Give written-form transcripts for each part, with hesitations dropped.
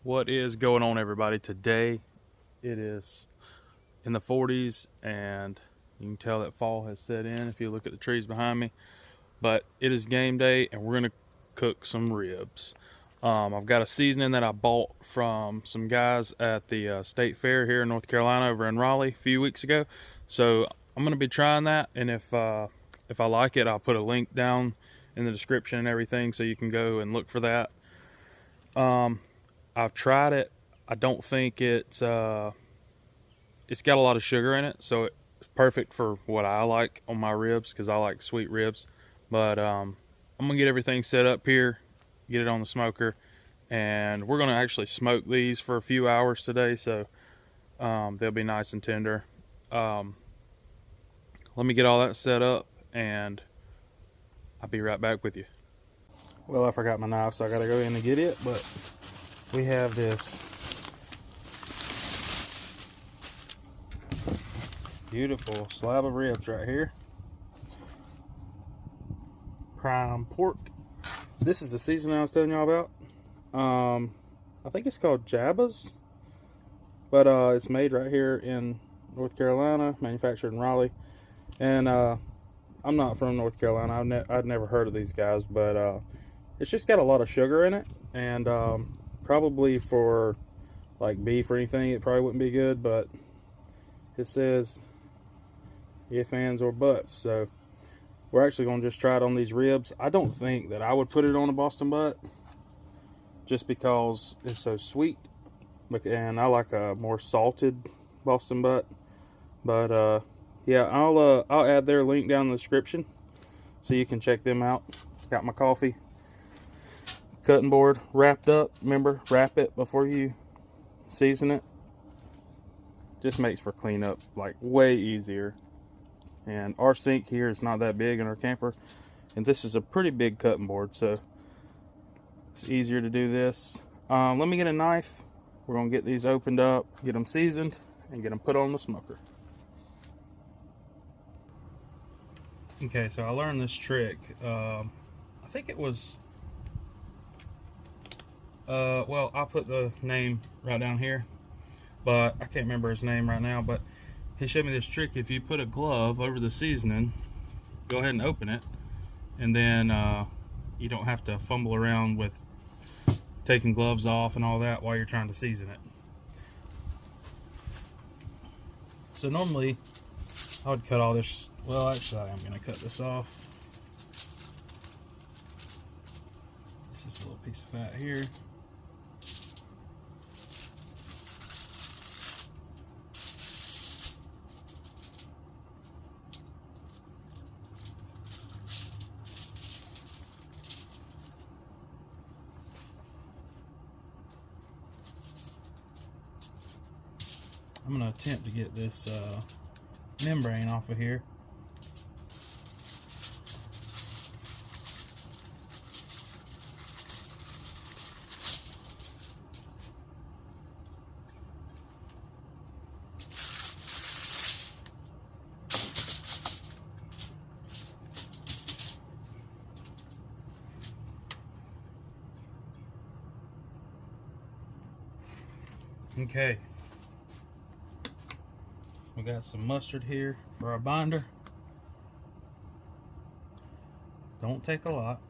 What is going on, everybody? Today it is in the 40s, and you can tell that fall has set in if you look at the trees behind me. But it is game day, and we're going to cook some ribs. I've got a seasoning that I bought from some guys at the state fair here in North Carolina over in Raleigh a few weeks ago. So I'm going to be trying that, and if I like it, I'll put a link down in the description and everything so you can go and look for that. I've tried it. I don't think it's got a lot of sugar in it, so it's perfect for what I like on my ribs because I like sweet ribs. But I'm gonna get everything set up here, get it on the smoker, and we're gonna actually smoke these for a few hours today, so they'll be nice and tender. Um, Let me get all that set up, and I'll be right back with you. Well, I forgot my knife, so I gotta go in and get it. But we have this beautiful slab of ribs right here. Prime pork. This is the seasoning I was telling y'all about. I think it's called Jabba's, but it's made right here in North Carolina, manufactured in Raleigh. And I'm not from North Carolina. I'd never heard of these guys, but it's just got a lot of sugar in it, and probably for like beef or anything, it probably wouldn't be good. But it says if, ands, or buts, so we're actually going to just try it on these ribs. I don't think that I would put it on a Boston butt just because it's so sweet, and I like a more salted Boston butt. But yeah, I'll add their link down in the description so you can check them out. Got my coffee, cutting board wrapped up. Remember, wrap it before you season it. Just makes for cleanup like way easier. And our sink here is not that big in our camper, and this is a pretty big cutting board, so it's easier to do this. Let me get a knife. We're gonna get these opened up, get them seasoned, and get them put on the smoker. Okay, so I learned this trick. I think it was well, I'll put the name right down here, but I can't remember his name right now. But he showed me this trick. If you put a glove over the seasoning, go ahead and open it, and then you don't have to fumble around with taking gloves off and all that while you're trying to season it. So normally I would cut all this. Well, actually, I'm going to cut this off. It's just a little piece of fat here. I'm going to attempt to get this membrane off of here. Okay. We got some mustard here for our binder. Don't take a lot.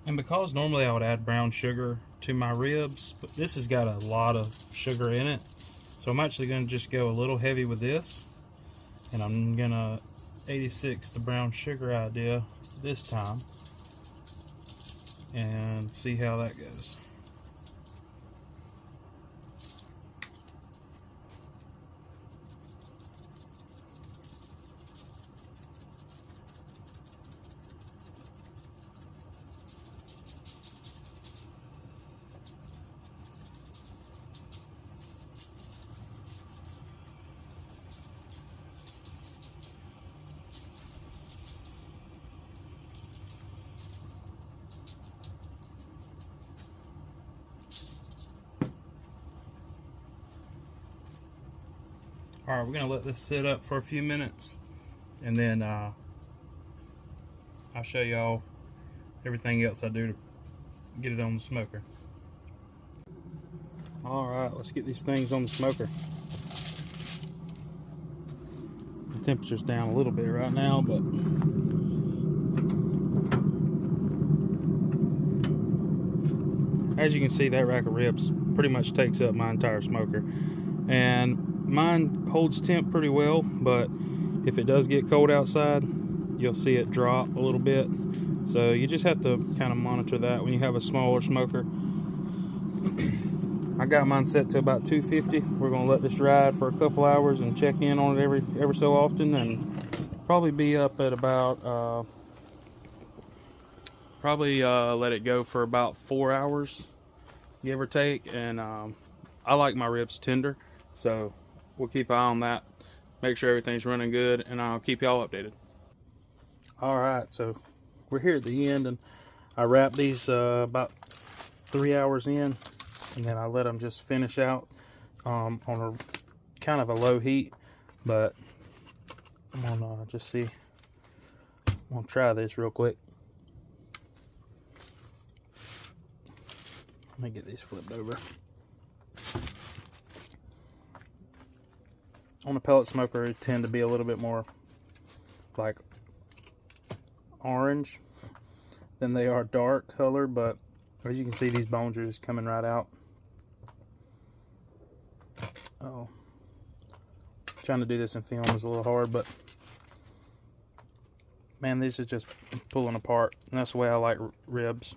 And because normally I would add brown sugar to my ribs, but this has got a lot of sugar in it, so I'm actually going to just go a little heavy with this, and I'm going to 86 the brown sugar idea this time and see how that goes. All right, we're gonna let this sit up for a few minutes, and then I'll show y'all everything else I do to get it on the smoker. All right, let's get these things on the smoker. The temperature's down a little bit right now, but as you can see, that rack of ribs pretty much takes up my entire smoker. And mine holds temp pretty well, but if it does get cold outside, you'll see it drop a little bit. So you just have to kind of monitor that when you have a smaller smoker. I got mine set to about 250. We're gonna let this ride for a couple hours and check in on it every so often, and probably be up at about let it go for about 4 hours, give or take. And I like my ribs tender, so we'll keep an eye on that, make sure everything's running good, and I'll keep y'all updated. All right, so we're here at the end, and I wrapped these about 3 hours in, and then I let them just finish out on a kind of a low heat. But I'm gonna just see, I'm gonna try this real quick. Let me get these flipped over. On a pellet smoker, they tend to be a little bit more like orange than they are dark color, but as you can see, these bones are just coming right out. Oh, trying to do this in film is a little hard, but man, this is just pulling apart, and that's the way I like ribs.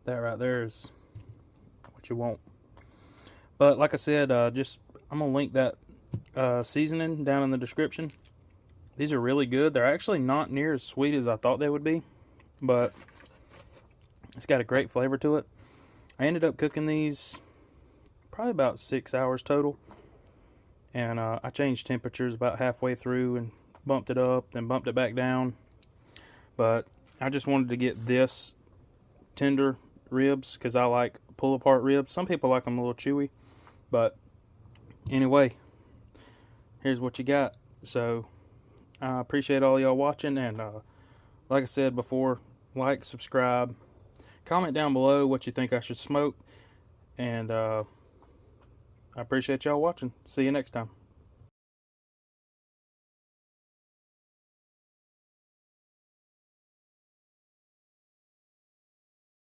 That right there is what you want. But like I said, I'm gonna link that seasoning down in the description. These are really good. They're actually not near as sweet as I thought they would be, but it's got a great flavor to it. I ended up cooking these probably about 6 hours total, and I changed temperatures about halfway through and bumped it up, then bumped it back down. But I just wanted to get this tender ribs because I like pull apart ribs. Some people like them a little chewy, but anyway, here's what you got. So I appreciate all y'all watching, and like I said before, like, subscribe, comment down below what you think I should smoke, and I appreciate y'all watching. See you next time.